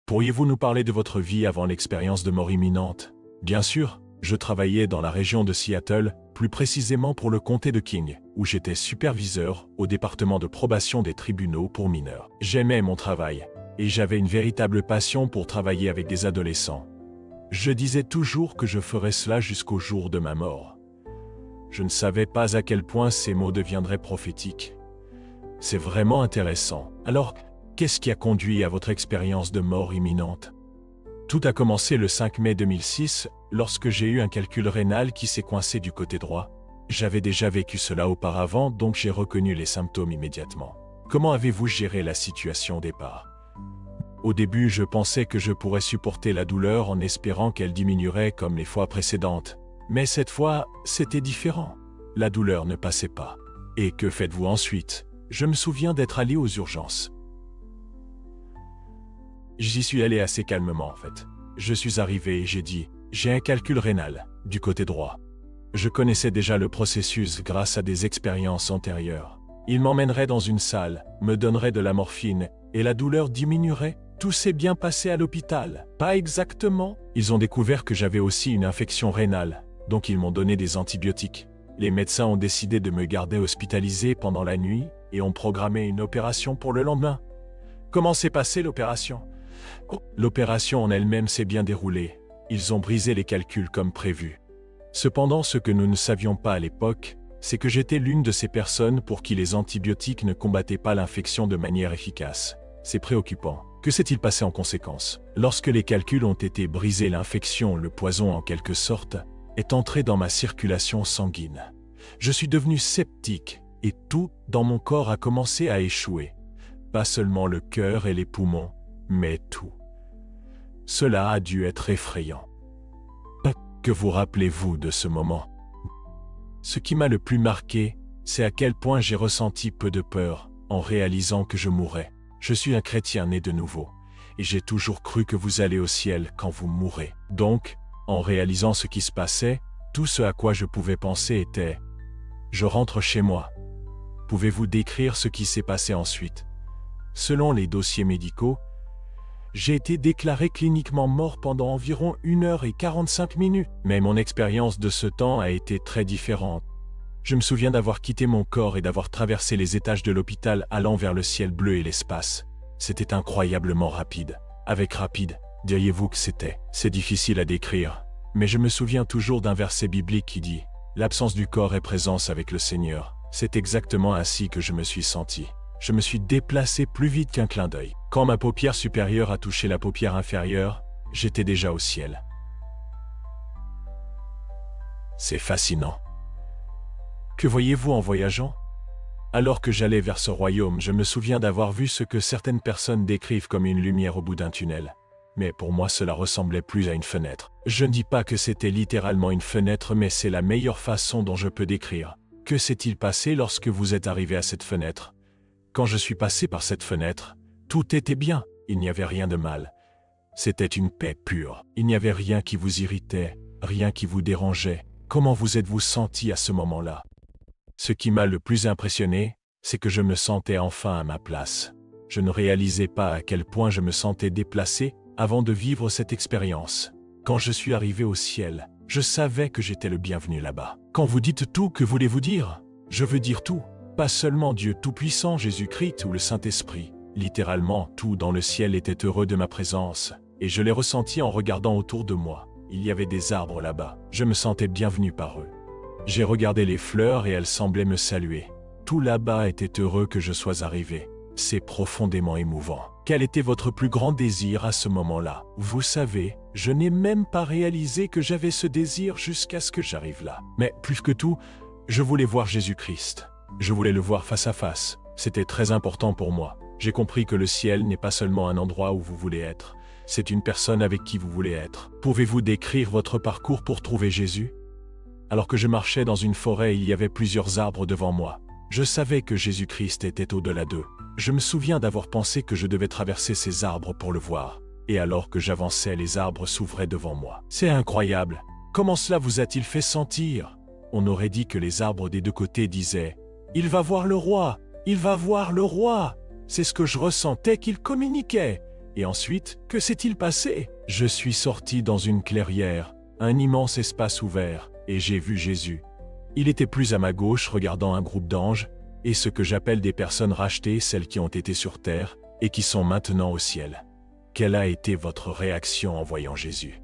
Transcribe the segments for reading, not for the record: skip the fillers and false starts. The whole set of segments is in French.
Pourriez-vous nous parler de votre vie avant l'expérience de mort imminente? Bien sûr, je travaillais dans la région de Seattle, plus précisément pour le comté de King, où j'étais superviseur au département de probation des tribunaux pour mineurs. J'aimais mon travail, et j'avais une véritable passion pour travailler avec des adolescents. Je disais toujours que je ferais cela jusqu'au jour de ma mort. Je ne savais pas à quel point ces mots deviendraient prophétiques. C'est vraiment intéressant. Alors, qu'est-ce qui a conduit à votre expérience de mort imminente? Tout a commencé le 5 mai 2006, lorsque j'ai eu un calcul rénal qui s'est coincé du côté droit. J'avais déjà vécu cela auparavant, donc j'ai reconnu les symptômes immédiatement. Comment avez-vous géré la situation au départ? Au début, je pensais que je pourrais supporter la douleur en espérant qu'elle diminuerait comme les fois précédentes. Mais cette fois, c'était différent. La douleur ne passait pas. Et que faites-vous ensuite? Je me souviens d'être allé aux urgences. J'y suis allé assez calmement en fait. Je suis arrivé et j'ai dit « J'ai un calcul rénal, du côté droit ». Je connaissais déjà le processus grâce à des expériences antérieures. Il m'emmènerait dans une salle, me donnerait de la morphine et la douleur diminuerait. Tout s'est bien passé à l'hôpital. Pas exactement. Ils ont découvert que j'avais aussi une infection rénale, donc ils m'ont donné des antibiotiques. Les médecins ont décidé de me garder hospitalisé pendant la nuit et ont programmé une opération pour le lendemain. Comment s'est passée l'opération? L'opération en elle-même s'est bien déroulée. Ils ont brisé les calculs comme prévu. Cependant, ce que nous ne savions pas à l'époque, c'est que j'étais l'une de ces personnes pour qui les antibiotiques ne combattaient pas l'infection de manière efficace. C'est préoccupant. Que s'est-il passé en conséquence? Lorsque les calculs ont été brisés, l'infection, le poison en quelque sorte, est entré dans ma circulation sanguine. Je suis devenu sceptique et tout dans mon corps a commencé à échouer. Pas seulement le cœur et les poumons, mais tout. Cela a dû être effrayant. Que vous rappelez-vous de ce moment? Ce qui m'a le plus marqué, c'est à quel point j'ai ressenti peu de peur en réalisant que je mourrais. Je suis un chrétien né de nouveau, et j'ai toujours cru que vous allez au ciel quand vous mourrez. Donc, en réalisant ce qui se passait, tout ce à quoi je pouvais penser était « Je rentre chez moi ». Pouvez-vous décrire ce qui s'est passé ensuite? Selon les dossiers médicaux, j'ai été déclaré cliniquement mort pendant environ 1h45, mais mon expérience de ce temps a été très différente. Je me souviens d'avoir quitté mon corps et d'avoir traversé les étages de l'hôpital allant vers le ciel bleu et l'espace. C'était incroyablement rapide. Avec rapide, diriez-vous que c'était? C'est difficile à décrire, mais je me souviens toujours d'un verset biblique qui dit « L'absence du corps est présence avec le Seigneur ». C'est exactement ainsi que je me suis senti. Je me suis déplacé plus vite qu'un clin d'œil. Quand ma paupière supérieure a touché la paupière inférieure, j'étais déjà au ciel. C'est fascinant. Que voyez-vous en voyageant? Alors que j'allais vers ce royaume, je me souviens d'avoir vu ce que certaines personnes décrivent comme une lumière au bout d'un tunnel. Mais pour moi, cela ressemblait plus à une fenêtre. Je ne dis pas que c'était littéralement une fenêtre, mais c'est la meilleure façon dont je peux décrire. Que s'est-il passé lorsque vous êtes arrivé à cette fenêtre? Quand je suis passé par cette fenêtre, tout était bien, il n'y avait rien de mal. C'était une paix pure. Il n'y avait rien qui vous irritait, rien qui vous dérangeait. Comment vous êtes-vous senti à ce moment-là? Ce qui m'a le plus impressionné, c'est que je me sentais enfin à ma place. Je ne réalisais pas à quel point je me sentais déplacé avant de vivre cette expérience. Quand je suis arrivé au ciel, je savais que j'étais le bienvenu là-bas. Quand vous dites tout, que voulez-vous dire? Je veux dire tout. Pas seulement Dieu Tout-Puissant, Jésus-Christ ou le Saint-Esprit. Littéralement, tout dans le ciel était heureux de ma présence, et je l'ai ressenti en regardant autour de moi. Il y avait des arbres là-bas. Je me sentais bienvenu par eux. J'ai regardé les fleurs et elles semblaient me saluer. Tout là-bas était heureux que je sois arrivé. C'est profondément émouvant. Quel était votre plus grand désir à ce moment-là? Vous savez, je n'ai même pas réalisé que j'avais ce désir jusqu'à ce que j'arrive là. Mais plus que tout, je voulais voir Jésus-Christ. Je voulais le voir face à face. C'était très important pour moi. J'ai compris que le ciel n'est pas seulement un endroit où vous voulez être. C'est une personne avec qui vous voulez être. Pouvez-vous décrire votre parcours pour trouver Jésus? Alors que je marchais dans une forêt, il y avait plusieurs arbres devant moi. Je savais que Jésus-Christ était au-delà d'eux. Je me souviens d'avoir pensé que je devais traverser ces arbres pour le voir. Et alors que j'avançais, les arbres s'ouvraient devant moi. C'est incroyable. Comment cela vous a-t-il fait sentir? On aurait dit que les arbres des deux côtés disaient « Il va voir le roi! Il va voir le roi !» C'est ce que je ressentais qu'ils communiquaient. Et ensuite, que s'est-il passé? Je suis sorti dans une clairière, un immense espace ouvert, et j'ai vu Jésus. Il était plus à ma gauche regardant un groupe d'anges, et ce que j'appelle des personnes rachetées, celles qui ont été sur terre, et qui sont maintenant au ciel. Quelle a été votre réaction en voyant Jésus?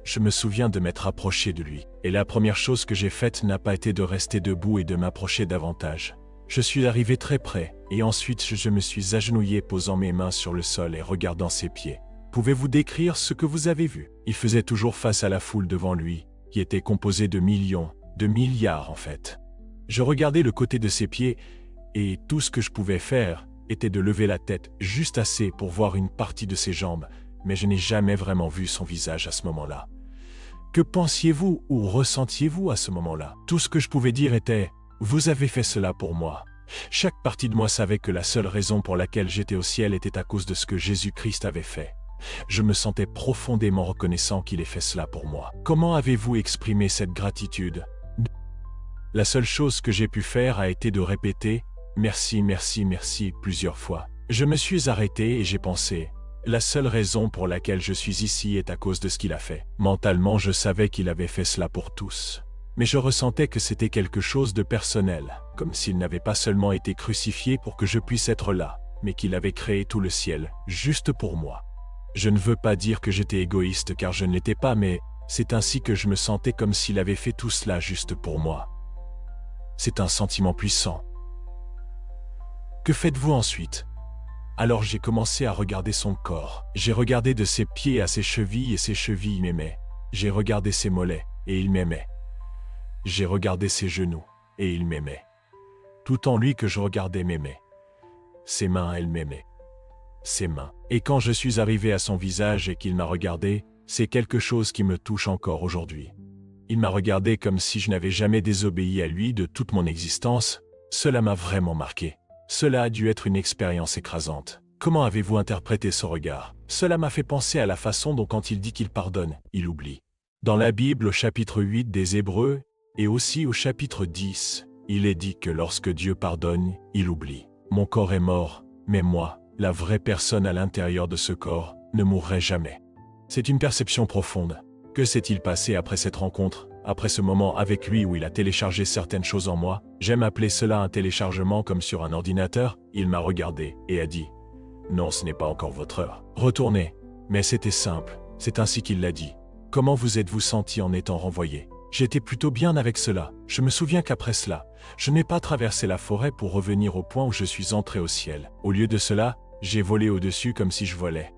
Je me souviens de m'être approché de lui, et la première chose que j'ai faite n'a pas été de rester debout et de m'approcher davantage. Je suis arrivé très près, et ensuite je me suis agenouillé posant mes mains sur le sol et regardant ses pieds. Pouvez-vous décrire ce que vous avez vu? Il faisait toujours face à la foule devant lui, qui était composée de millions, de milliards en fait. Je regardais le côté de ses pieds, et tout ce que je pouvais faire était de lever la tête juste assez pour voir une partie de ses jambes, mais je n'ai jamais vraiment vu son visage à ce moment-là. Que pensiez-vous ou ressentiez-vous à ce moment-là? Tout ce que je pouvais dire était « Vous avez fait cela pour moi ». Chaque partie de moi savait que la seule raison pour laquelle j'étais au ciel était à cause de ce que Jésus-Christ avait fait. Je me sentais profondément reconnaissant qu'il ait fait cela pour moi. Comment avez-vous exprimé cette gratitude? La seule chose que j'ai pu faire a été de répéter « Merci, merci, merci » plusieurs fois. Je me suis arrêté et j'ai pensé « La seule raison pour laquelle je suis ici est à cause de ce qu'il a fait. » Mentalement, je savais qu'il avait fait cela pour tous. Mais je ressentais que c'était quelque chose de personnel, comme s'il n'avait pas seulement été crucifié pour que je puisse être là, mais qu'il avait créé tout le ciel, juste pour moi. Je ne veux pas dire que j'étais égoïste car je ne l'étais pas, mais c'est ainsi que je me sentais comme s'il avait fait tout cela juste pour moi. C'est un sentiment puissant. Que faites-vous ensuite? Alors j'ai commencé à regarder son corps. J'ai regardé de ses pieds à ses chevilles et ses chevilles m'aimaient. J'ai regardé ses mollets et il m'aimait. J'ai regardé ses genoux et il m'aimait. Tout en lui que je regardais m'aimait. Ses mains, elles m'aimaient. Ses mains. Et quand je suis arrivé à son visage et qu'il m'a regardé, c'est quelque chose qui me touche encore aujourd'hui. Il m'a regardé comme si je n'avais jamais désobéi à lui de toute mon existence. Cela m'a vraiment marqué. Cela a dû être une expérience écrasante. Comment avez-vous interprété ce regard? Cela m'a fait penser à la façon dont quand il dit qu'il pardonne, il oublie. Dans la Bible, au chapitre 8 des Hébreux, et aussi au chapitre 10, il est dit que lorsque Dieu pardonne, il oublie. Mon corps est mort, mais moi, la vraie personne à l'intérieur de ce corps, ne mourrai jamais. C'est une perception profonde. Que s'est-il passé après cette rencontre, après ce moment avec lui où il a téléchargé certaines choses en moi? J'aime appeler cela un téléchargement comme sur un ordinateur. Il m'a regardé et a dit « Non, ce n'est pas encore votre heure. Retournez. » Mais c'était simple, c'est ainsi qu'il l'a dit. Comment vous êtes-vous senti en étant renvoyé? J'étais plutôt bien avec cela. Je me souviens qu'après cela, je n'ai pas traversé la forêt pour revenir au point où je suis entré au ciel. Au lieu de cela, j'ai volé au-dessus comme si je volais.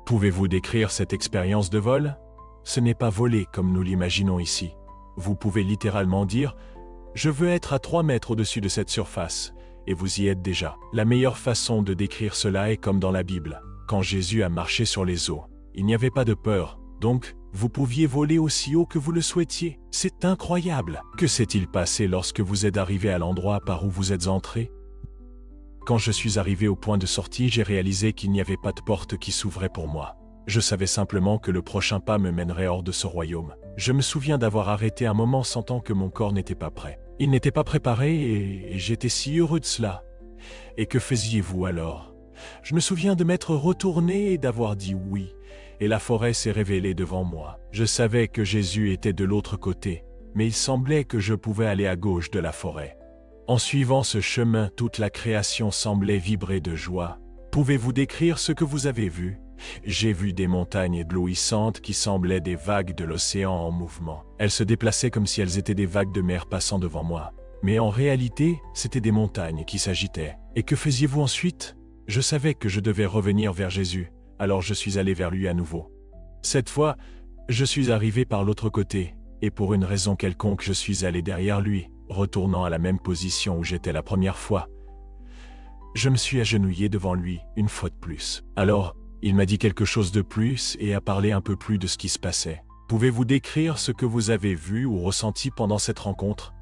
Pouvez-vous décrire cette expérience de vol? Ce n'est pas voler comme nous l'imaginons ici. Vous pouvez littéralement dire « Je veux être à 3 mètres au-dessus de cette surface » et vous y êtes déjà. La meilleure façon de décrire cela est comme dans la Bible. Quand Jésus a marché sur les eaux, il n'y avait pas de peur, donc vous pouviez voler aussi haut que vous le souhaitiez. C'est incroyable. Que s'est-il passé lorsque vous êtes arrivé à l'endroit par où vous êtes entré? Quand je suis arrivé au point de sortie, j'ai réalisé qu'il n'y avait pas de porte qui s'ouvrait pour moi. Je savais simplement que le prochain pas me mènerait hors de ce royaume. Je me souviens d'avoir arrêté un moment sentant que mon corps n'était pas prêt. Il n'était pas préparé et j'étais si heureux de cela. Et que faisiez-vous alors? Je me souviens de m'être retourné et d'avoir dit oui. Et la forêt s'est révélée devant moi. Je savais que Jésus était de l'autre côté, mais il semblait que je pouvais aller à gauche de la forêt. En suivant ce chemin, toute la création semblait vibrer de joie. Pouvez-vous décrire ce que vous avez vu? J'ai vu des montagnes éblouissantes qui semblaient des vagues de l'océan en mouvement. Elles se déplaçaient comme si elles étaient des vagues de mer passant devant moi. Mais en réalité, c'étaient des montagnes qui s'agitaient. Et que faisiez-vous ensuite? Je savais que je devais revenir vers Jésus, alors je suis allé vers lui à nouveau. Cette fois, je suis arrivé par l'autre côté, et pour une raison quelconque, je suis allé derrière lui, retournant à la même position où j'étais la première fois. Je me suis agenouillé devant lui, une fois de plus. Alors, il m'a dit quelque chose de plus et a parlé un peu plus de ce qui se passait. Pouvez-vous décrire ce que vous avez vu ou ressenti pendant cette rencontre?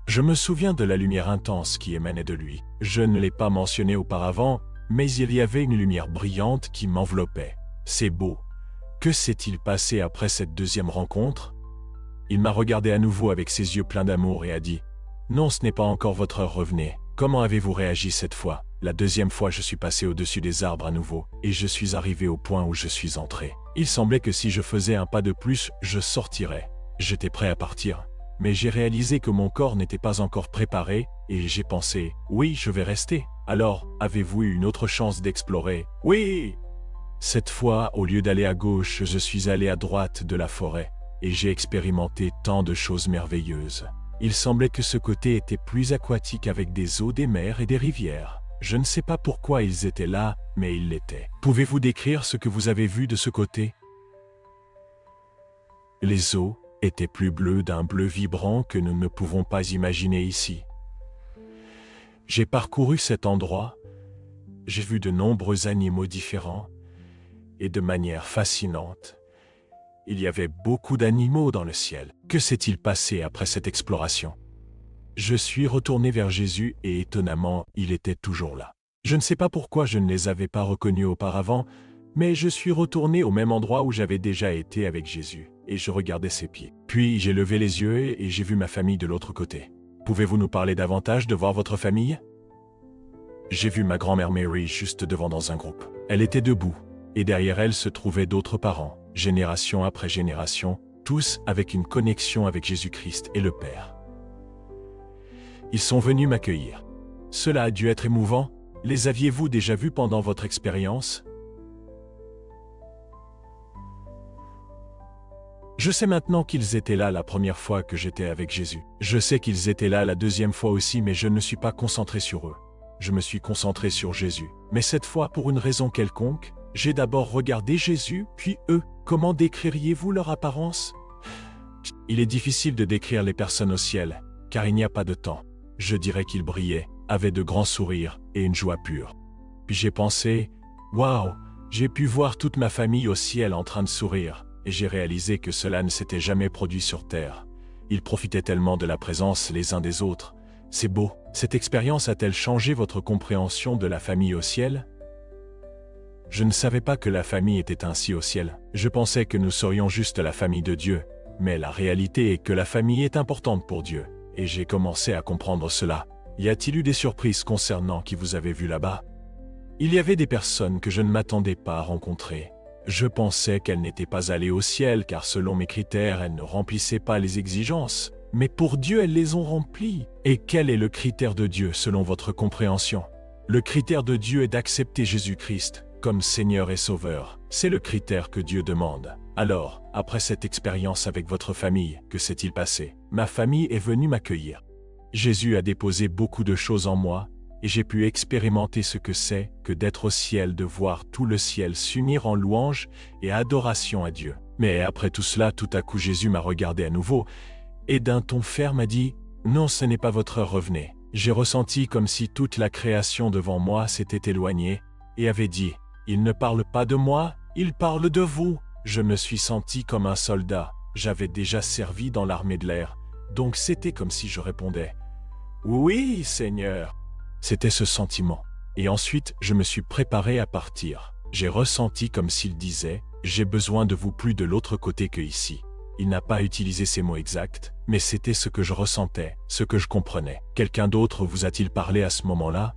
Je me souviens de la lumière intense qui émanait de lui. Je ne l'ai pas mentionné auparavant, mais il y avait une lumière brillante qui m'enveloppait. C'est beau. Que s'est-il passé après cette deuxième rencontre? Il m'a regardé à nouveau avec ses yeux pleins d'amour et a dit « Non, ce n'est pas encore votre heure, revenez. » Comment avez-vous réagi cette fois? La deuxième fois, je suis passé au-dessus des arbres à nouveau, et je suis arrivé au point où je suis entré. Il semblait que si je faisais un pas de plus, je sortirais. J'étais prêt à partir. Mais j'ai réalisé que mon corps n'était pas encore préparé, et j'ai pensé, oui, je vais rester. Alors, avez-vous eu une autre chance d'explorer? Oui! Cette fois, au lieu d'aller à gauche, je suis allé à droite de la forêt, et j'ai expérimenté tant de choses merveilleuses. Il semblait que ce côté était plus aquatique avec des eaux, des mers et des rivières. Je ne sais pas pourquoi ils étaient là, mais ils l'étaient. Pouvez-vous décrire ce que vous avez vu de ce côté? Les eaux étaient plus bleues d'un bleu vibrant que nous ne pouvons pas imaginer ici. J'ai parcouru cet endroit, j'ai vu de nombreux animaux différents et de manière fascinante. Il y avait beaucoup d'animaux dans le ciel. Que s'est-il passé après cette exploration? Je suis retourné vers Jésus et étonnamment, il était toujours là. Je ne sais pas pourquoi je ne les avais pas reconnus auparavant, mais je suis retourné au même endroit où j'avais déjà été avec Jésus, et je regardais ses pieds. Puis j'ai levé les yeux et j'ai vu ma famille de l'autre côté. Pouvez-vous nous parler davantage de voir votre famille? J'ai vu ma grand-mère Mary juste devant dans un groupe. Elle était debout, et derrière elle se trouvaient d'autres parents, génération après génération, tous avec une connexion avec Jésus-Christ et le Père. Ils sont venus m'accueillir. Cela a dû être émouvant. Les aviez-vous déjà vus pendant votre expérience? Je sais maintenant qu'ils étaient là la première fois que j'étais avec Jésus. Je sais qu'ils étaient là la deuxième fois aussi, mais je ne suis pas concentré sur eux. Je me suis concentré sur Jésus. Mais cette fois, pour une raison quelconque, j'ai d'abord regardé Jésus, puis eux. Comment décririez-vous leur apparence? Il est difficile de décrire les personnes au ciel, car il n'y a pas de temps. Je dirais qu'ils brillaient, avaient de grands sourires et une joie pure. Puis j'ai pensé, waouh, j'ai pu voir toute ma famille au ciel en train de sourire, et j'ai réalisé que cela ne s'était jamais produit sur terre. Ils profitaient tellement de la présence les uns des autres. C'est beau. Cette expérience a-t-elle changé votre compréhension de la famille au ciel? Je ne savais pas que la famille était ainsi au ciel. Je pensais que nous serions juste la famille de Dieu. Mais la réalité est que la famille est importante pour Dieu. Et j'ai commencé à comprendre cela. Y a-t-il eu des surprises concernant qui vous avez vu là-bas? Il y avait des personnes que je ne m'attendais pas à rencontrer. Je pensais qu'elles n'étaient pas allées au ciel car selon mes critères, elles ne remplissaient pas les exigences. Mais pour Dieu, elles les ont remplies. Et quel est le critère de Dieu selon votre compréhension? Le critère de Dieu est d'accepter Jésus-Christ comme Seigneur et Sauveur. C'est le critère que Dieu demande. Alors, après cette expérience avec votre famille, que s'est-il passé? Ma famille est venue m'accueillir. Jésus a déposé beaucoup de choses en moi, et j'ai pu expérimenter ce que c'est que d'être au ciel, de voir tout le ciel s'unir en louange et adoration à Dieu. Mais après tout cela, tout à coup Jésus m'a regardé à nouveau, et d'un ton ferme a dit « Non, ce n'est pas votre heure, revenez ». J'ai ressenti comme si toute la création devant moi s'était éloignée, et avait dit « Il ne parle pas de moi, il parle de vous ». Je me suis senti comme un soldat. J'avais déjà servi dans l'armée de l'air. Donc c'était comme si je répondais « Oui, Seigneur ». C'était ce sentiment. Et ensuite, je me suis préparé à partir. J'ai ressenti comme s'il disait « J'ai besoin de vous plus de l'autre côté que ici ». Il n'a pas utilisé ces mots exacts, mais c'était ce que je ressentais, ce que je comprenais. Quelqu'un d'autre vous a-t-il parlé à ce moment-là?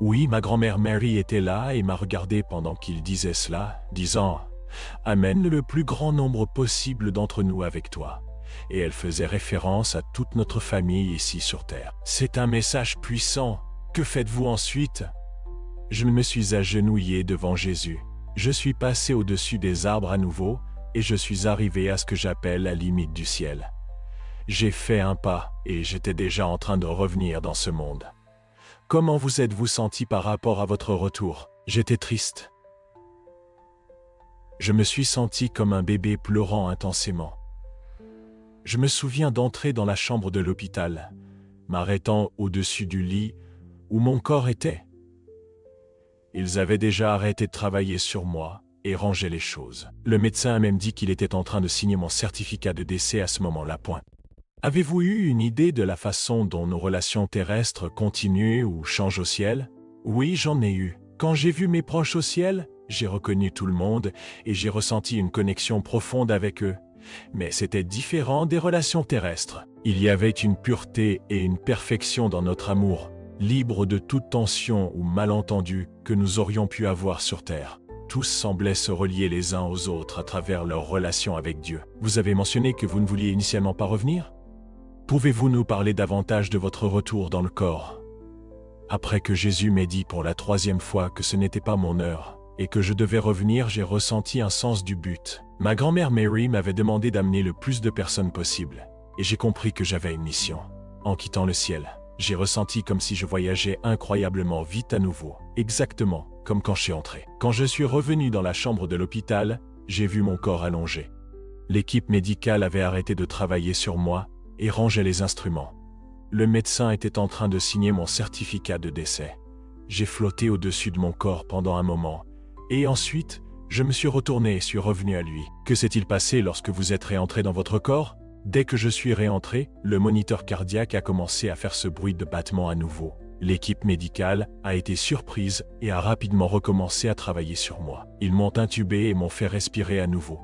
Oui, ma grand-mère Mary était là et m'a regardé pendant qu'il disait cela, disant « Amène le plus grand nombre possible d'entre nous avec toi ». Et elle faisait référence à toute notre famille ici sur Terre. C'est un message puissant. Que faites-vous ensuite? Je me suis agenouillé devant Jésus. Je suis passé au-dessus des arbres à nouveau et je suis arrivé à ce que j'appelle la limite du ciel. J'ai fait un pas et j'étais déjà en train de revenir dans ce monde. Comment vous êtes-vous senti par rapport à votre retour? J'étais triste. Je me suis senti comme un bébé pleurant intensément. Je me souviens d'entrer dans la chambre de l'hôpital, m'arrêtant au-dessus du lit où mon corps était. Ils avaient déjà arrêté de travailler sur moi et rangé les choses. Le médecin a même dit qu'il était en train de signer mon certificat de décès à ce moment-là. Avez-vous eu une idée de la façon dont nos relations terrestres continuent ou changent au ciel? Oui, j'en ai eu. Quand j'ai vu mes proches au ciel, j'ai reconnu tout le monde et j'ai ressenti une connexion profonde avec eux. Mais c'était différent des relations terrestres. Il y avait une pureté et une perfection dans notre amour. libres de toute tension ou malentendu que nous aurions pu avoir sur terre. Tous semblaient se relier les uns aux autres à travers leur relation avec Dieu. Vous avez mentionné que vous ne vouliez initialement pas revenir? Pouvez-vous nous parler davantage de votre retour dans le corps? Après que Jésus m'ait dit pour la 3e fois que ce n'était pas mon heure et que je devais revenir, j'ai ressenti un sens du but. Ma grand-mère Mary m'avait demandé d'amener le plus de personnes possible et j'ai compris que j'avais une mission. En quittant le ciel, j'ai ressenti comme si je voyageais incroyablement vite à nouveau, exactement comme quand je suis entré. Quand je suis revenu dans la chambre de l'hôpital, j'ai vu mon corps allongé. L'équipe médicale avait arrêté de travailler sur moi et rangeait les instruments. Le médecin était en train de signer mon certificat de décès. J'ai flotté au-dessus de mon corps pendant un moment, et ensuite, je me suis retourné et suis revenu à lui. Que s'est-il passé lorsque vous êtes réentré dans votre corps? Dès que je suis réentré, le moniteur cardiaque a commencé à faire ce bruit de battement à nouveau. L'équipe médicale a été surprise et a rapidement recommencé à travailler sur moi. Ils m'ont intubé et m'ont fait respirer à nouveau.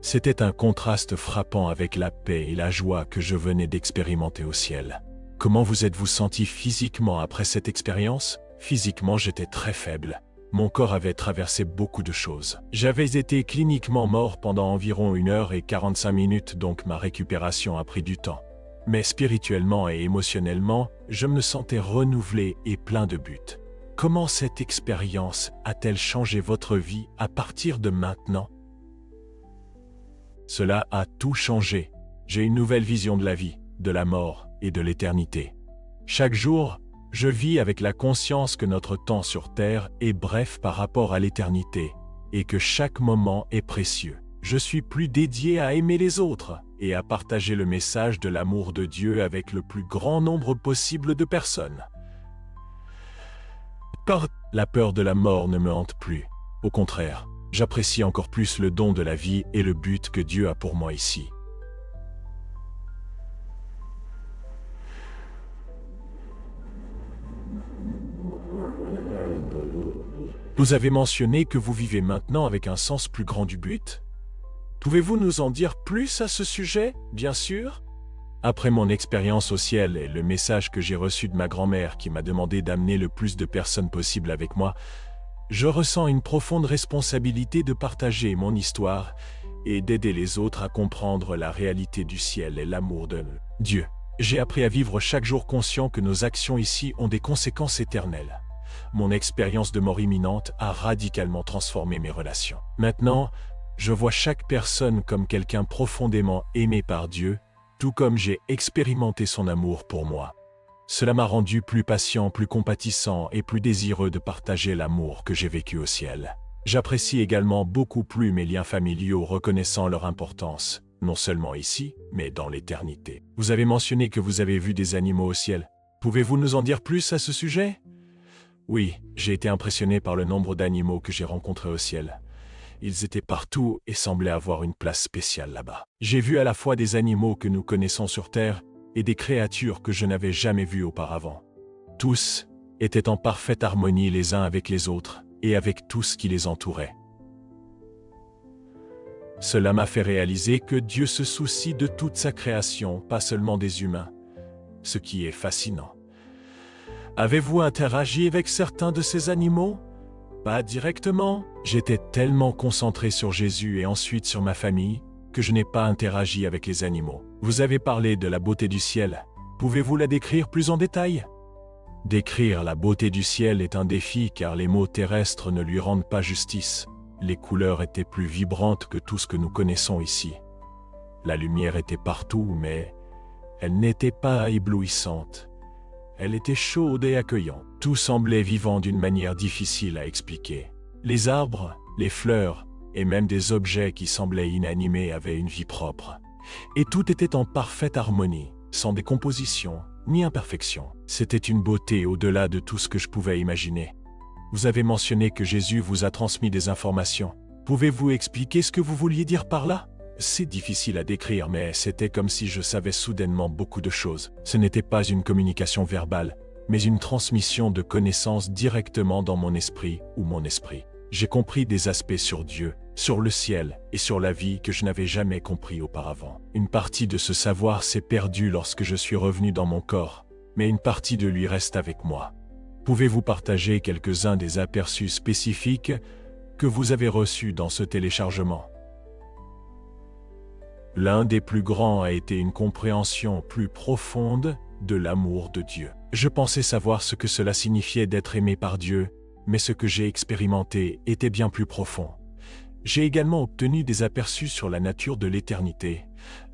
C'était un contraste frappant avec la paix et la joie que je venais d'expérimenter au ciel. Comment vous êtes-vous senti physiquement après cette expérience? Physiquement, j'étais très faible. Mon corps avait traversé beaucoup de choses. J'avais été cliniquement mort pendant environ 1h45, donc ma récupération a pris du temps. Mais spirituellement et émotionnellement, je me sentais renouvelé et plein de buts. Comment cette expérience a-t-elle changé votre vie à partir de maintenant? Cela a tout changé. J'ai une nouvelle vision de la vie, de la mort et de l'éternité. Chaque jour, je vis avec la conscience que notre temps sur Terre est bref par rapport à l'éternité et que chaque moment est précieux. Je suis plus dédié à aimer les autres et à partager le message de l'amour de Dieu avec le plus grand nombre possible de personnes. La peur de la mort ne me hante plus. Au contraire, j'apprécie encore plus le don de la vie et le but que Dieu a pour moi ici. Vous avez mentionné que vous vivez maintenant avec un sens plus grand du but? Pouvez-vous nous en dire plus à ce sujet, bien sûr? Après mon expérience au ciel et le message que j'ai reçu de ma grand-mère qui m'a demandé d'amener le plus de personnes possible avec moi, je ressens une profonde responsabilité de partager mon histoire et d'aider les autres à comprendre la réalité du ciel et l'amour de Dieu. J'ai appris à vivre chaque jour conscient que nos actions ici ont des conséquences éternelles. Mon expérience de mort imminente a radicalement transformé mes relations. Maintenant, je vois chaque personne comme quelqu'un profondément aimé par Dieu, tout comme j'ai expérimenté son amour pour moi. Cela m'a rendu plus patient, plus compatissant et plus désireux de partager l'amour que j'ai vécu au ciel. J'apprécie également beaucoup plus mes liens familiaux, reconnaissant leur importance, non seulement ici, mais dans l'éternité. Vous avez mentionné que vous avez vu des animaux au ciel. Pouvez-vous nous en dire plus à ce sujet? Oui, j'ai été impressionné par le nombre d'animaux que j'ai rencontrés au ciel. Ils étaient partout et semblaient avoir une place spéciale là-bas. J'ai vu à la fois des animaux que nous connaissons sur Terre et des créatures que je n'avais jamais vues auparavant. Tous étaient en parfaite harmonie les uns avec les autres et avec tout ce qui les entourait. Cela m'a fait réaliser que Dieu se soucie de toute sa création, pas seulement des humains, ce qui est fascinant. Avez-vous interagi avec certains de ces animaux? Pas directement. J'étais tellement concentré sur Jésus et ensuite sur ma famille que je n'ai pas interagi avec les animaux. Vous avez parlé de la beauté du ciel. Pouvez-vous la décrire plus en détail? Décrire la beauté du ciel est un défi car les mots terrestres ne lui rendent pas justice. Les couleurs étaient plus vibrantes que tout ce que nous connaissons ici. La lumière était partout, mais elle n'était pas éblouissante. Elle était chaude et accueillante. Tout semblait vivant d'une manière difficile à expliquer. Les arbres, les fleurs et même des objets qui semblaient inanimés avaient une vie propre. Et tout était en parfaite harmonie, sans décomposition ni imperfection. C'était une beauté au-delà de tout ce que je pouvais imaginer. Vous avez mentionné que Jésus vous a transmis des informations. Pouvez-vous expliquer ce que vous vouliez dire par là? C'est difficile à décrire, mais c'était comme si je savais soudainement beaucoup de choses. Ce n'était pas une communication verbale, mais une transmission de connaissances directement dans mon esprit ou mon esprit. J'ai compris des aspects sur Dieu, sur le ciel et sur la vie que je n'avais jamais compris auparavant. Une partie de ce savoir s'est perdue lorsque je suis revenu dans mon corps, mais une partie de lui reste avec moi. Pouvez-vous partager quelques-uns des aperçus spécifiques que vous avez reçus dans ce téléchargement? L'un des plus grands a été une compréhension plus profonde de l'amour de Dieu. Je pensais savoir ce que cela signifiait d'être aimé par Dieu, mais ce que j'ai expérimenté était bien plus profond. J'ai également obtenu des aperçus sur la nature de l'éternité,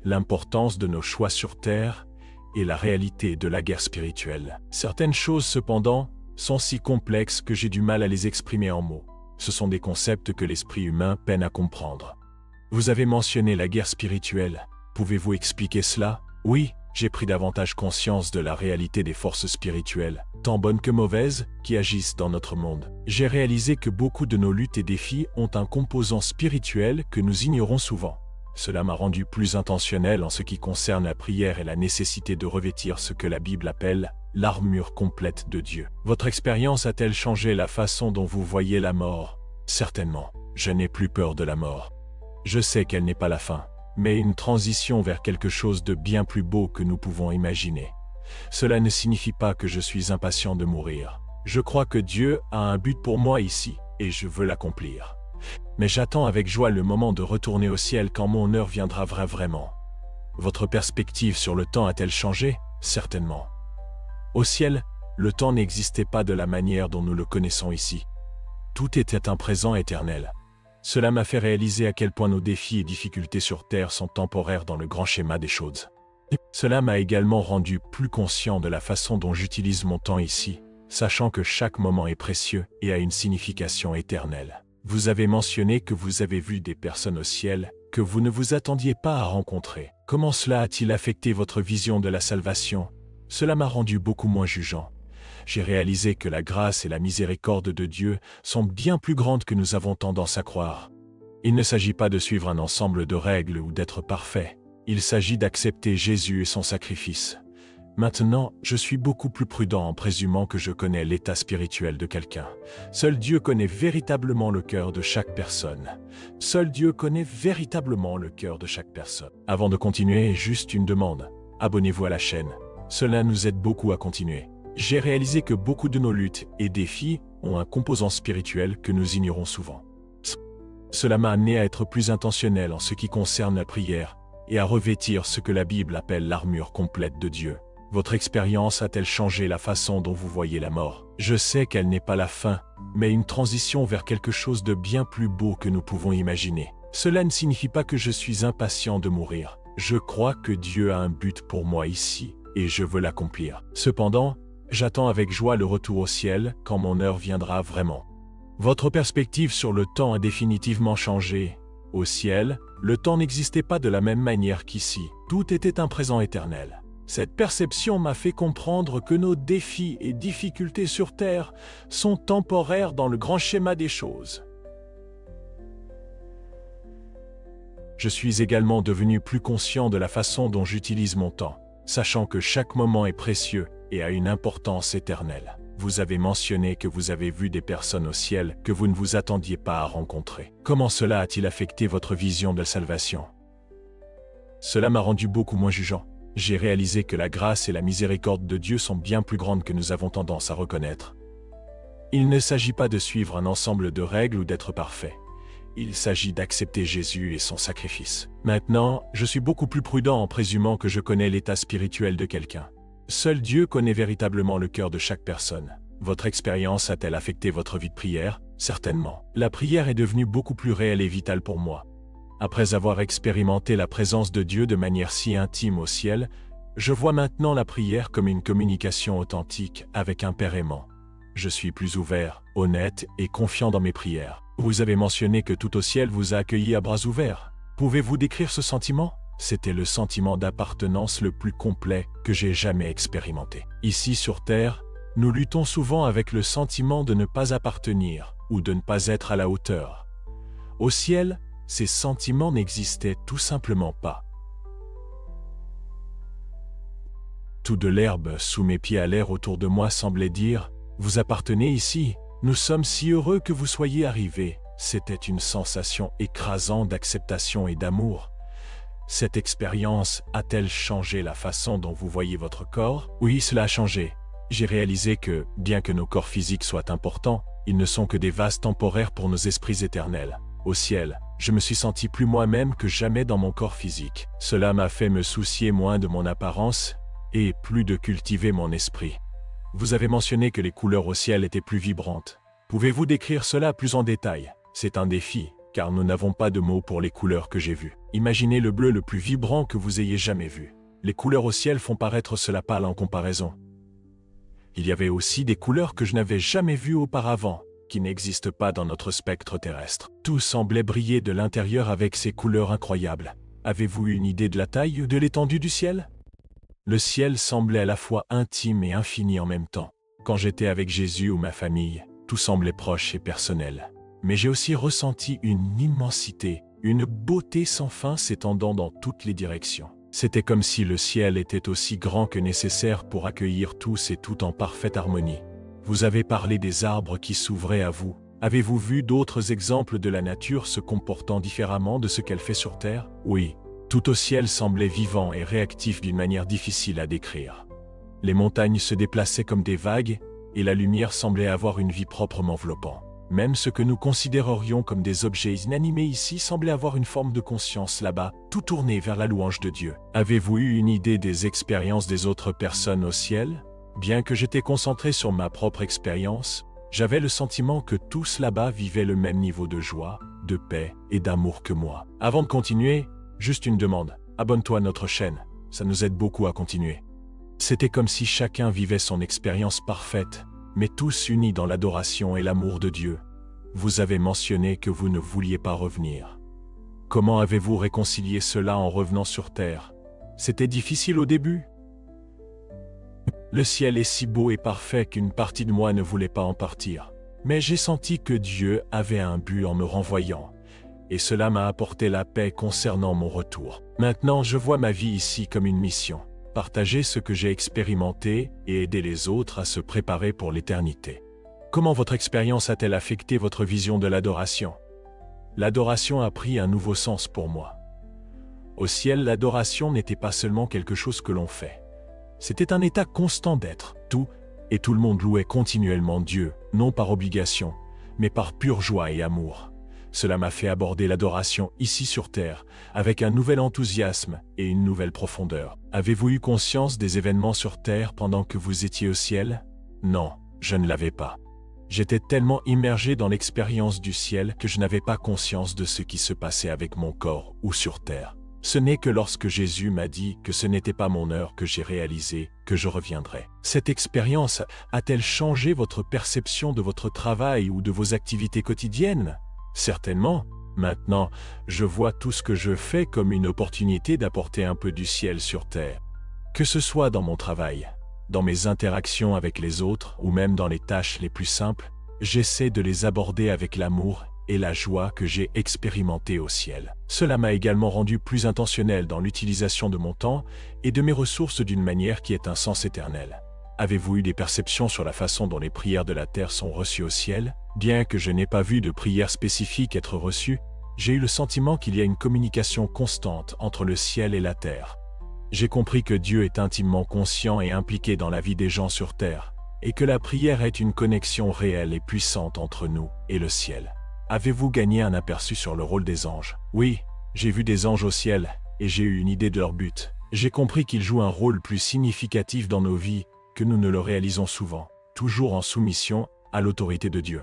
l'importance de nos choix sur terre et la réalité de la guerre spirituelle. Certaines choses, cependant, sont si complexes que j'ai du mal à les exprimer en mots. Ce sont des concepts que l'esprit humain peine à comprendre. Vous avez mentionné la guerre spirituelle. Pouvez-vous expliquer cela? Oui, j'ai pris davantage conscience de la réalité des forces spirituelles, tant bonnes que mauvaises, qui agissent dans notre monde. J'ai réalisé que beaucoup de nos luttes et défis ont un composant spirituel que nous ignorons souvent. Cela m'a rendu plus intentionnel en ce qui concerne la prière et la nécessité de revêtir ce que la Bible appelle l'armure complète de Dieu. Votre expérience a-t-elle changé la façon dont vous voyez la mort? Certainement, je n'ai plus peur de la mort. Je sais qu'elle n'est pas la fin, mais une transition vers quelque chose de bien plus beau que nous pouvons imaginer. Cela ne signifie pas que je suis impatient de mourir. Je crois que Dieu a un but pour moi ici, et je veux l'accomplir. Mais j'attends avec joie le moment de retourner au ciel quand mon heure viendra vraiment. Votre perspective sur le temps a-t-elle changé? Certainement. Au ciel, le temps n'existait pas de la manière dont nous le connaissons ici. Tout était un présent éternel. Cela m'a fait réaliser à quel point nos défis et difficultés sur Terre sont temporaires dans le grand schéma des choses. Cela m'a également rendu plus conscient de la façon dont j'utilise mon temps ici, sachant que chaque moment est précieux et a une signification éternelle. Vous avez mentionné que vous avez vu des personnes au ciel que vous ne vous attendiez pas à rencontrer. Comment cela a-t-il affecté votre vision de la salvation? Cela m'a rendu beaucoup moins jugeant. J'ai réalisé que la grâce et la miséricorde de Dieu sont bien plus grandes que nous avons tendance à croire. Il ne s'agit pas de suivre un ensemble de règles ou d'être parfait. Il s'agit d'accepter Jésus et son sacrifice. Maintenant, je suis beaucoup plus prudent en présumant que je connais l'état spirituel de quelqu'un. Seul Dieu connaît véritablement le cœur de chaque personne. Seul Dieu connaît véritablement le cœur de chaque personne. Avant de continuer, juste une demande. Abonnez-vous à la chaîne. Cela nous aide beaucoup à continuer. J'ai réalisé que beaucoup de nos luttes et défis ont un composant spirituel que nous ignorons souvent. Cela m'a amené à être plus intentionnel en ce qui concerne la prière et à revêtir ce que la Bible appelle l'armure complète de Dieu. Votre expérience a-t-elle changé la façon dont vous voyez la mort? Je sais qu'elle n'est pas la fin, mais une transition vers quelque chose de bien plus beau que nous pouvons imaginer. Cela ne signifie pas que je suis impatient de mourir. Je crois que Dieu a un but pour moi ici, et je veux l'accomplir. Cependant, j'attends avec joie le retour au ciel quand mon heure viendra vraiment. Votre perspective sur le temps a définitivement changé. Au ciel, le temps n'existait pas de la même manière qu'ici. Tout était un présent éternel. Cette perception m'a fait comprendre que nos défis et difficultés sur Terre sont temporaires dans le grand schéma des choses. Je suis également devenu plus conscient de la façon dont j'utilise mon temps, sachant que chaque moment est précieux et a une importance éternelle. Vous avez mentionné que vous avez vu des personnes au ciel que vous ne vous attendiez pas à rencontrer. Comment cela a-t-il affecté votre vision de la salvation? Cela m'a rendu beaucoup moins jugeant. J'ai réalisé que la grâce et la miséricorde de Dieu sont bien plus grandes que nous avons tendance à reconnaître. Il ne s'agit pas de suivre un ensemble de règles ou d'être parfait. Il s'agit d'accepter Jésus et son sacrifice. Maintenant, je suis beaucoup plus prudent en présumant que je connais l'état spirituel de quelqu'un. Seul Dieu connaît véritablement le cœur de chaque personne. Votre expérience a-t-elle affecté votre vie de prière? Certainement. La prière est devenue beaucoup plus réelle et vitale pour moi. Après avoir expérimenté la présence de Dieu de manière si intime au ciel, je vois maintenant la prière comme une communication authentique avec un Père aimant. Je suis plus ouvert, honnête et confiant dans mes prières. Vous avez mentionné que tout au ciel vous a accueilli à bras ouverts. Pouvez-vous décrire ce sentiment? C'était le sentiment d'appartenance le plus complet que j'ai jamais expérimenté. Ici sur Terre, nous luttons souvent avec le sentiment de ne pas appartenir ou de ne pas être à la hauteur. Au ciel, ces sentiments n'existaient tout simplement pas. Tout de l'herbe sous mes pieds à l'air autour de moi semblait dire « Vous appartenez ici, nous sommes si heureux que vous soyez arrivés ». C'était une sensation écrasante d'acceptation et d'amour. Cette expérience a-t-elle changé la façon dont vous voyez votre corps? Oui, cela a changé. J'ai réalisé que, bien que nos corps physiques soient importants, ils ne sont que des vases temporaires pour nos esprits éternels. Au ciel, je me suis senti plus moi-même que jamais dans mon corps physique. Cela m'a fait me soucier moins de mon apparence et plus de cultiver mon esprit. Vous avez mentionné que les couleurs au ciel étaient plus vibrantes. Pouvez-vous décrire cela plus en détail? C'est un défi, car nous n'avons pas de mots pour les couleurs que j'ai vues. Imaginez le bleu le plus vibrant que vous ayez jamais vu. Les couleurs au ciel font paraître cela pâle en comparaison. Il y avait aussi des couleurs que je n'avais jamais vues auparavant, qui n'existent pas dans notre spectre terrestre. Tout semblait briller de l'intérieur avec ces couleurs incroyables. Avez-vous une idée de la taille ou de l'étendue du ciel? Le ciel semblait à la fois intime et infini en même temps. Quand j'étais avec Jésus ou ma famille, tout semblait proche et personnel. Mais j'ai aussi ressenti une immensité, une beauté sans fin s'étendant dans toutes les directions. C'était comme si le ciel était aussi grand que nécessaire pour accueillir tous et tout en parfaite harmonie. Vous avez parlé des arbres qui s'ouvraient à vous. Avez-vous vu d'autres exemples de la nature se comportant différemment de ce qu'elle fait sur Terre? Oui, tout au ciel semblait vivant et réactif d'une manière difficile à décrire. Les montagnes se déplaçaient comme des vagues et la lumière semblait avoir une vie propre m'enveloppant. Même ce que nous considérerions comme des objets inanimés ici semblait avoir une forme de conscience là-bas, tout tourné vers la louange de Dieu. Avez-vous eu une idée des expériences des autres personnes au ciel? Bien que j'étais concentré sur ma propre expérience, j'avais le sentiment que tous là-bas vivaient le même niveau de joie, de paix et d'amour que moi. Avant de continuer, juste une demande. Abonne-toi à notre chaîne, ça nous aide beaucoup à continuer. C'était comme si chacun vivait son expérience parfaite, mais tous unis dans l'adoration et l'amour de Dieu. Vous avez mentionné que vous ne vouliez pas revenir. Comment avez-vous réconcilié cela en revenant sur Terre? C'était difficile au début? Le ciel est si beau et parfait qu'une partie de moi ne voulait pas en partir. Mais j'ai senti que Dieu avait un but en me renvoyant, et cela m'a apporté la paix concernant mon retour. Maintenant, je vois ma vie ici comme une mission. Partager ce que j'ai expérimenté et aider les autres à se préparer pour l'éternité. Comment votre expérience a-t-elle affecté votre vision de l'adoration? L'adoration a pris un nouveau sens pour moi. Au ciel, l'adoration n'était pas seulement quelque chose que l'on fait. C'était un état constant d'être, tout le monde louait continuellement Dieu, non par obligation, mais par pure joie et amour. Cela m'a fait aborder l'adoration ici sur Terre, avec un nouvel enthousiasme et une nouvelle profondeur. Avez-vous eu conscience des événements sur Terre pendant que vous étiez au ciel? Non, je ne l'avais pas. J'étais tellement immergé dans l'expérience du ciel que je n'avais pas conscience de ce qui se passait avec mon corps ou sur Terre. Ce n'est que lorsque Jésus m'a dit que ce n'était pas mon heure que j'ai réalisé que je reviendrais. Cette expérience a-t-elle changé votre perception de votre travail ou de vos activités quotidiennes? Certainement. Maintenant, je vois tout ce que je fais comme une opportunité d'apporter un peu du ciel sur Terre. Que ce soit dans mon travail, dans mes interactions avec les autres ou même dans les tâches les plus simples, j'essaie de les aborder avec l'amour et la joie que j'ai expérimentée au ciel. Cela m'a également rendu plus intentionnel dans l'utilisation de mon temps et de mes ressources d'une manière qui est un sens éternel. Avez-vous eu des perceptions sur la façon dont les prières de la terre sont reçues au ciel? Bien que je n'ai pas vu de prière spécifique être reçue, j'ai eu le sentiment qu'il y a une communication constante entre le ciel et la terre. J'ai compris que Dieu est intimement conscient et impliqué dans la vie des gens sur terre, et que la prière est une connexion réelle et puissante entre nous et le ciel. Avez-vous gagné un aperçu sur le rôle des anges? Oui, j'ai vu des anges au ciel, et j'ai eu une idée de leur but. J'ai compris qu'ils jouent un rôle plus significatif dans nos vies que nous ne le réalisons souvent, toujours en soumission à l'autorité de Dieu.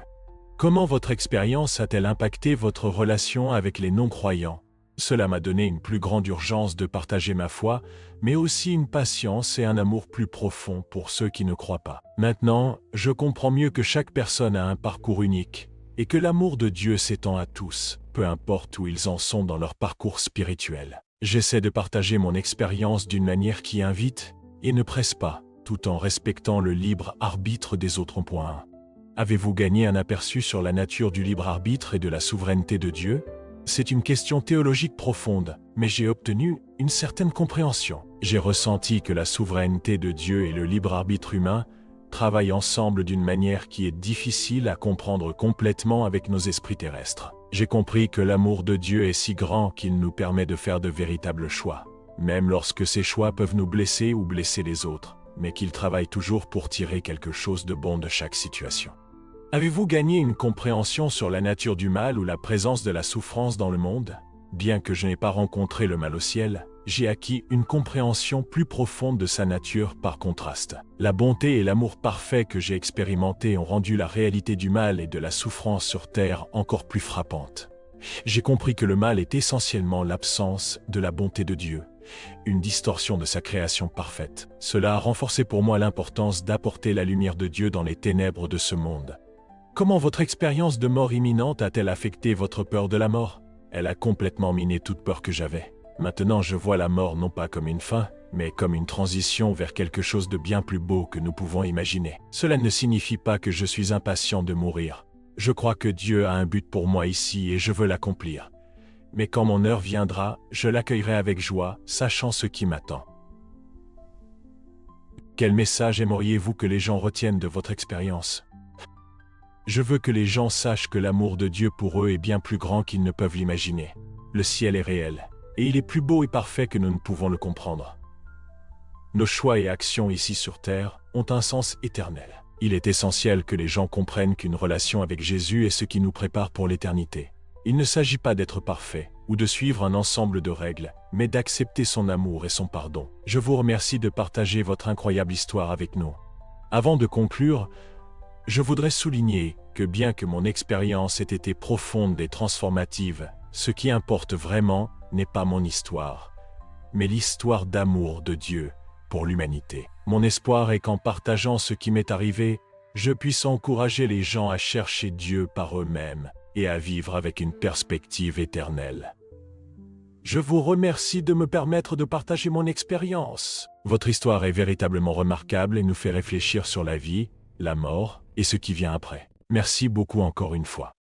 Comment votre expérience a-t-elle impacté votre relation avec les non-croyants? Cela m'a donné une plus grande urgence de partager ma foi, mais aussi une patience et un amour plus profond pour ceux qui ne croient pas. Maintenant, je comprends mieux que chaque personne a un parcours unique, et que l'amour de Dieu s'étend à tous, peu importe où ils en sont dans leur parcours spirituel. J'essaie de partager mon expérience d'une manière qui invite et ne presse pas, tout en respectant le libre arbitre des autres. Avez-vous gagné un aperçu sur la nature du libre arbitre et de la souveraineté de Dieu? C'est une question théologique profonde, mais j'ai obtenu une certaine compréhension. J'ai ressenti que la souveraineté de Dieu et le libre arbitre humain travaillent ensemble d'une manière qui est difficile à comprendre complètement avec nos esprits terrestres. J'ai compris que l'amour de Dieu est si grand qu'il nous permet de faire de véritables choix, même lorsque ces choix peuvent nous blesser ou blesser les autres, mais qu'il travaille toujours pour tirer quelque chose de bon de chaque situation. Avez-vous gagné une compréhension sur la nature du mal ou la présence de la souffrance dans le monde? Bien que je n'ai pas rencontré le mal au ciel, j'ai acquis une compréhension plus profonde de sa nature par contraste. La bonté et l'amour parfait que j'ai expérimentés ont rendu la réalité du mal et de la souffrance sur terre encore plus frappante. J'ai compris que le mal est essentiellement l'absence de la bonté de Dieu, une distorsion de sa création parfaite. Cela a renforcé pour moi l'importance d'apporter la lumière de Dieu dans les ténèbres de ce monde. Comment votre expérience de mort imminente a-t-elle affecté votre peur de la mort? Elle a complètement miné toute peur que j'avais. Maintenant, je vois la mort non pas comme une fin, mais comme une transition vers quelque chose de bien plus beau que nous pouvons imaginer. Cela ne signifie pas que je suis impatient de mourir. Je crois que Dieu a un but pour moi ici et je veux l'accomplir. Mais quand mon heure viendra, je l'accueillerai avec joie, sachant ce qui m'attend. Quel message aimeriez-vous que les gens retiennent de votre expérience? Je veux que les gens sachent que l'amour de Dieu pour eux est bien plus grand qu'ils ne peuvent l'imaginer. Le ciel est réel, et il est plus beau et parfait que nous ne pouvons le comprendre. Nos choix et actions ici sur terre ont un sens éternel. Il est essentiel que les gens comprennent qu'une relation avec Jésus est ce qui nous prépare pour l'éternité. Il ne s'agit pas d'être parfait ou de suivre un ensemble de règles, mais d'accepter son amour et son pardon. Je vous remercie de partager votre incroyable histoire avec nous. Avant de conclure, je voudrais souligner que bien que mon expérience ait été profonde et transformative, ce qui importe vraiment n'est pas mon histoire, mais l'histoire d'amour de Dieu pour l'humanité. Mon espoir est qu'en partageant ce qui m'est arrivé, je puisse encourager les gens à chercher Dieu par eux-mêmes et à vivre avec une perspective éternelle. Je vous remercie de me permettre de partager mon expérience. Votre histoire est véritablement remarquable et nous fait réfléchir sur la vie, la mort et ce qui vient après. Merci beaucoup encore une fois.